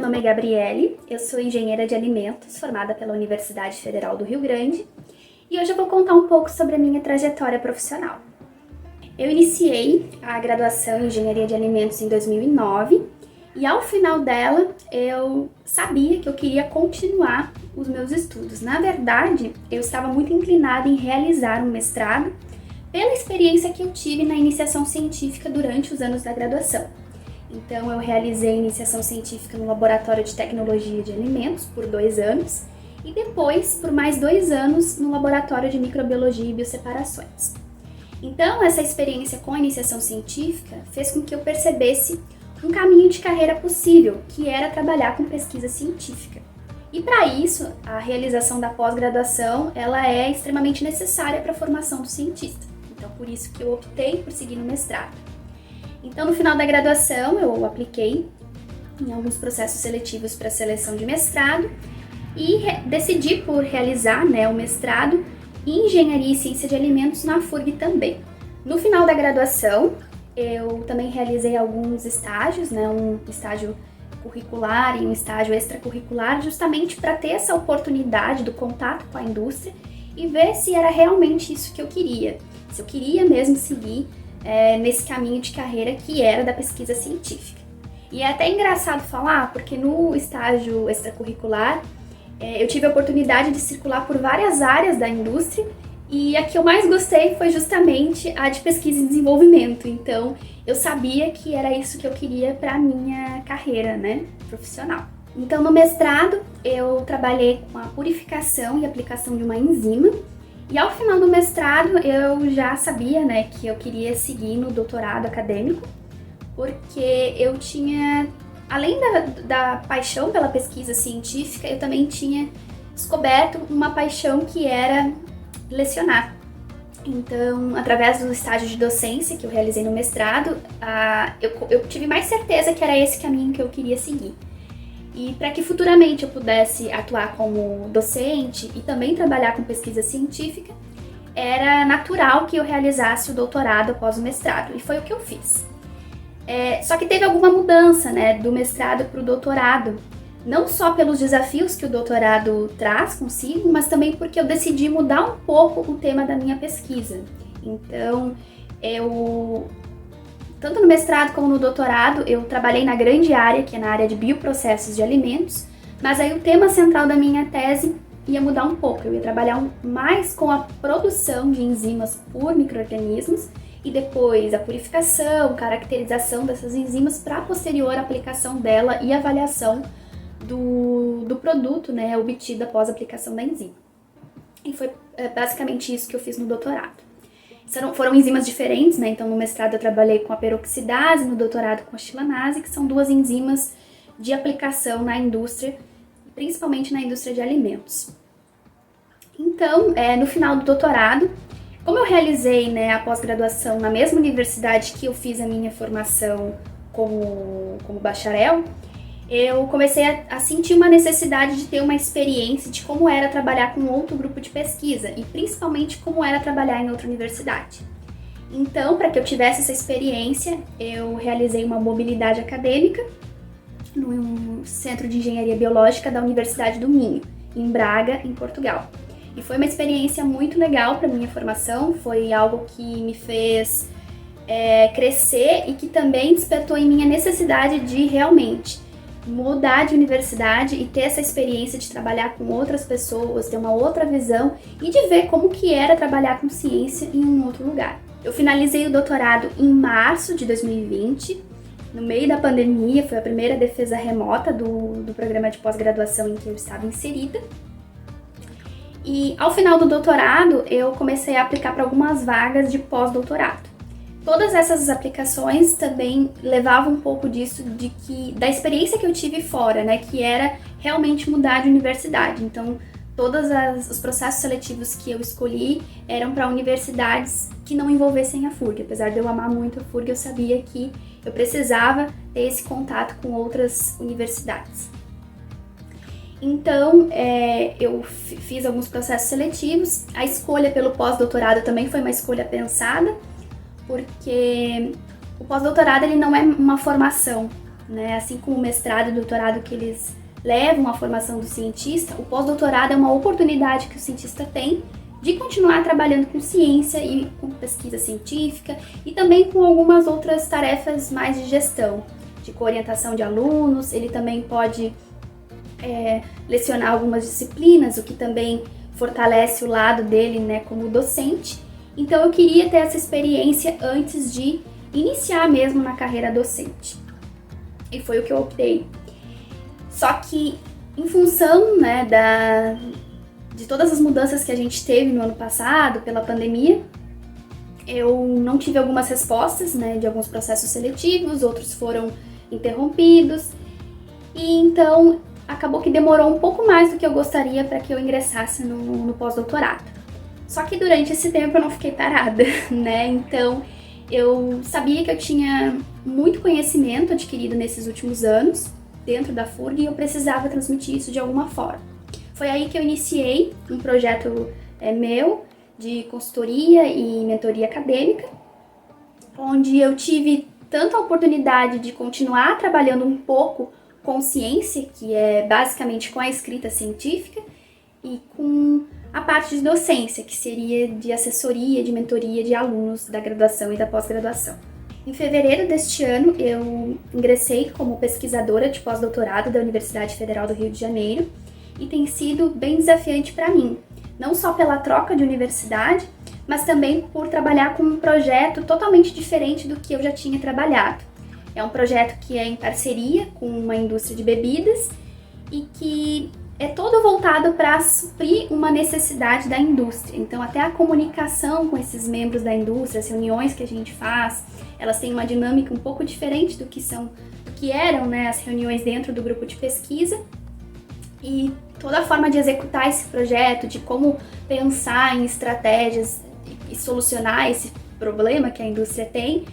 nome é Gabriele, eu sou engenheira de alimentos, formada pela Universidade Federal do Rio Grande, e hoje eu vou contar um pouco sobre a minha trajetória profissional. Eu iniciei a graduação em Engenharia de Alimentos em 2009 e ao final dela eu sabia que eu queria continuar os meus estudos. Na verdade, eu estava muito inclinada em realizar um mestrado pela experiência que eu tive na iniciação científica durante os anos da graduação. Então eu realizei iniciação científica no Laboratório de Tecnologia de Alimentos por 2 anos e depois por mais 2 anos no Laboratório de Microbiologia e Bioseparações. Então essa experiência com a iniciação científica fez com que eu percebesse um caminho de carreira possível, que era trabalhar com pesquisa científica. E para isso, a realização da pós-graduação ela é extremamente necessária para a formação do cientista. Então por isso que eu optei por seguir no mestrado. Então, no final da graduação, eu apliquei em alguns processos seletivos para seleção de mestrado e decidi por realizar o mestrado em Engenharia e Ciência de Alimentos na FURG também. No final da graduação, eu também realizei alguns estágios, um estágio curricular e um estágio extracurricular, justamente para ter essa oportunidade do contato com a indústria e ver se era realmente isso que eu queria, se eu queria mesmo seguir nesse caminho de carreira que era da pesquisa científica. E é até engraçado falar, porque no estágio extracurricular eu tive a oportunidade de circular por várias áreas da indústria e a que eu mais gostei foi justamente a de pesquisa e desenvolvimento. Então eu sabia que era isso que eu queria para a minha carreira profissional. Então no mestrado eu trabalhei com a purificação e aplicação de uma enzima. E ao final do mestrado eu já sabia que eu queria seguir no doutorado acadêmico, porque eu tinha, além da paixão pela pesquisa científica, eu também tinha descoberto uma paixão que era lecionar. Então, através do estágio de docência que eu realizei no mestrado, eu tive mais certeza que era esse caminho que eu queria seguir. E para que futuramente eu pudesse atuar como docente e também trabalhar com pesquisa científica, era natural que eu realizasse o doutorado após o mestrado, e foi o que eu fiz. Só que teve alguma mudança do mestrado para o doutorado, não só pelos desafios que o doutorado traz consigo, mas também porque eu decidi mudar um pouco o tema da minha pesquisa. Então, tanto no mestrado como no doutorado, eu trabalhei na grande área, que é na área de bioprocessos de alimentos, mas aí o tema central da minha tese ia mudar um pouco. Eu ia trabalhar mais com a produção de enzimas por micro-organismos e depois a purificação, caracterização dessas enzimas para a posterior aplicação dela e avaliação do produto obtido após a aplicação da enzima. E foi basicamente isso que eu fiz no doutorado. Foram enzimas diferentes, então no mestrado eu trabalhei com a peroxidase, no doutorado com a chilanase, que são 2 enzimas de aplicação na indústria, principalmente na indústria de alimentos. Então, no final do doutorado, como eu realizei a pós-graduação na mesma universidade que eu fiz a minha formação como bacharel, eu comecei a sentir uma necessidade de ter uma experiência de como era trabalhar com outro grupo de pesquisa e principalmente como era trabalhar em outra universidade. Então, para que eu tivesse essa experiência, eu realizei uma mobilidade acadêmica no Centro de Engenharia Biológica da Universidade do Minho, em Braga, em Portugal. E foi uma experiência muito legal para minha formação, foi algo que me fez crescer e que também despertou em mim a necessidade de realmente mudar de universidade e ter essa experiência de trabalhar com outras pessoas, ter uma outra visão e de ver como que era trabalhar com ciência em um outro lugar. Eu finalizei o doutorado em março de 2020, no meio da pandemia, foi a primeira defesa remota do programa de pós-graduação em que eu estava inserida. E ao final do doutorado, eu comecei a aplicar para algumas vagas de pós-doutorado. Todas essas aplicações também levavam um pouco disso, da experiência que eu tive fora, que era realmente mudar de universidade. Então, todos os processos seletivos que eu escolhi eram para universidades que não envolvessem a FURG. Apesar de eu amar muito a FURG, eu sabia que eu precisava ter esse contato com outras universidades. Então, eu fiz alguns processos seletivos. A escolha pelo pós-doutorado também foi uma escolha pensada, porque o pós-doutorado ele não é uma formação, né? Assim como o mestrado e o doutorado que eles levam à formação do cientista, o pós-doutorado é uma oportunidade que o cientista tem de continuar trabalhando com ciência e com pesquisa científica e também com algumas outras tarefas mais de gestão, de coorientação de alunos. Ele também pode lecionar algumas disciplinas, o que também fortalece o lado dele, né, como docente. Então eu queria ter essa experiência antes de iniciar mesmo na carreira docente. E foi o que eu optei. Só que em função, né, de todas as mudanças que a gente teve no ano passado pela pandemia, eu não tive algumas respostas, né, de alguns processos seletivos, outros foram interrompidos. E então acabou que demorou um pouco mais do que eu gostaria para que eu ingressasse no pós-doutorado. Só que durante esse tempo eu não fiquei parada, né? Então eu sabia que eu tinha muito conhecimento adquirido nesses últimos anos dentro da FURG e eu precisava transmitir isso de alguma forma. Foi aí que eu iniciei um projeto meu de consultoria e mentoria acadêmica, onde eu tive tanto a oportunidade de continuar trabalhando um pouco com ciência, que é basicamente com a escrita científica, e com a parte de docência, que seria de assessoria, de mentoria de alunos da graduação e da pós-graduação. Em fevereiro deste ano, eu ingressei como pesquisadora de pós-doutorado da Universidade Federal do Rio de Janeiro e tem sido bem desafiante para mim, não só pela troca de universidade, mas também por trabalhar com um projeto totalmente diferente do que eu já tinha trabalhado. É um projeto que é em parceria com uma indústria de bebidas e que é todo voltado para suprir uma necessidade da indústria. Então, até a comunicação com esses membros da indústria, as reuniões que a gente faz, elas têm uma dinâmica um pouco diferente do que eram, né, as reuniões dentro do grupo de pesquisa. E toda a forma de executar esse projeto, de como pensar em estratégias e solucionar esse problema que a indústria tem,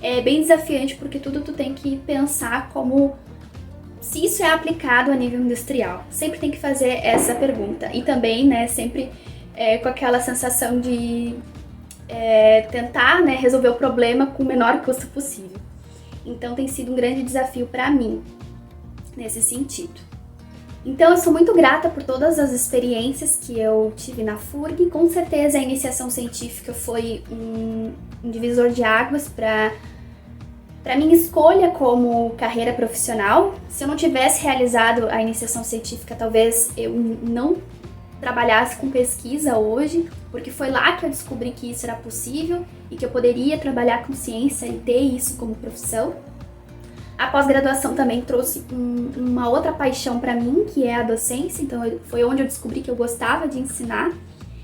é bem desafiante, porque tudo tu tem que pensar como se isso é aplicado a nível industrial. Sempre tem que fazer essa pergunta. E também, né, sempre com aquela sensação de tentar, né, resolver o problema com o menor custo possível. Então tem sido um grande desafio para mim, nesse sentido. Então eu sou muito grata por todas as experiências que eu tive na FURG. Com certeza a iniciação científica foi um divisor de águas para minha escolha como carreira profissional. Se eu não tivesse realizado a iniciação científica, talvez eu não trabalhasse com pesquisa hoje, porque foi lá que eu descobri que isso era possível e que eu poderia trabalhar com ciência e ter isso como profissão. A pós-graduação também trouxe uma outra paixão para mim, que é a docência. Então foi onde eu descobri que eu gostava de ensinar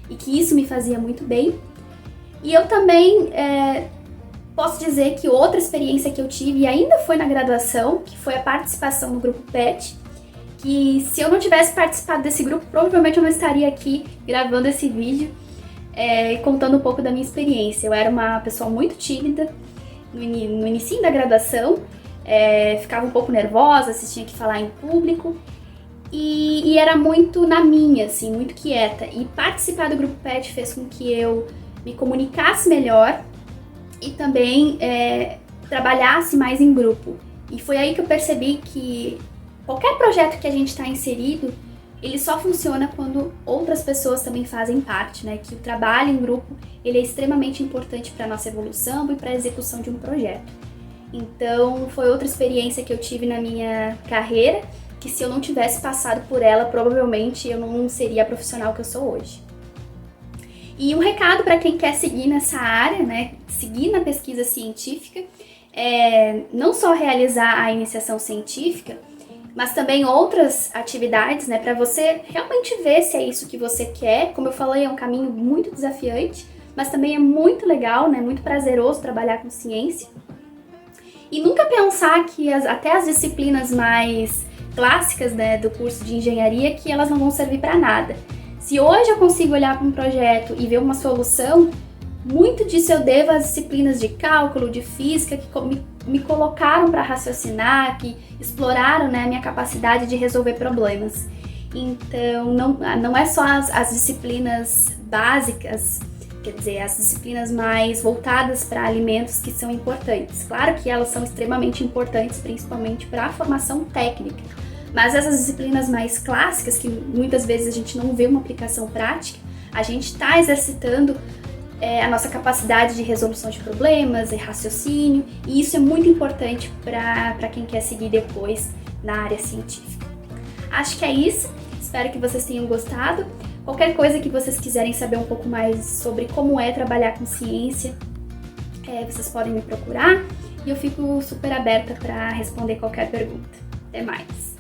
e que isso me fazia muito bem. E eu também posso dizer que outra experiência que eu tive, e ainda foi na graduação, que foi a participação no grupo PET, que se eu não tivesse participado desse grupo, provavelmente eu não estaria aqui gravando esse vídeo e contando um pouco da minha experiência. Eu era uma pessoa muito tímida no início da graduação, ficava um pouco nervosa se tinha que falar em público, e era muito na minha, assim, muito quieta. E participar do grupo PET fez com que eu me comunicasse melhor e também trabalhasse mais em grupo. E foi aí que eu percebi que qualquer projeto que a gente está inserido, ele só funciona quando outras pessoas também fazem parte, né? Que o trabalho em grupo, ele é extremamente importante para a nossa evolução e para a execução de um projeto. Então, foi outra experiência que eu tive na minha carreira, que se eu não tivesse passado por ela, provavelmente eu não seria a profissional que eu sou hoje. E um recado para quem quer seguir nessa área, né, seguir na pesquisa científica, não só realizar a iniciação científica, mas também outras atividades, né, para você realmente ver se é isso que você quer. Como eu falei, é um caminho muito desafiante, mas também é muito legal, né, muito prazeroso trabalhar com ciência. E nunca pensar que até as disciplinas mais clássicas, né, do curso de engenharia, que elas não vão servir para nada. Se hoje eu consigo olhar para um projeto e ver uma solução, muito disso eu devo às disciplinas de cálculo, de física, que me colocaram para raciocinar, que exploraram, né, a minha capacidade de resolver problemas. Então, não é só as disciplinas básicas quer dizer, as disciplinas mais voltadas para alimentos que são importantes. Claro que elas são extremamente importantes, principalmente para a formação técnica, mas essas disciplinas mais clássicas, que muitas vezes a gente não vê uma aplicação prática, a gente está exercitando a nossa capacidade de resolução de problemas e raciocínio, e isso é muito importante para quem quer seguir depois na área científica. Acho que é isso, espero que vocês tenham gostado. Qualquer coisa que vocês quiserem saber um pouco mais sobre como é trabalhar com ciência, vocês podem me procurar e eu fico super aberta para responder qualquer pergunta. Até mais!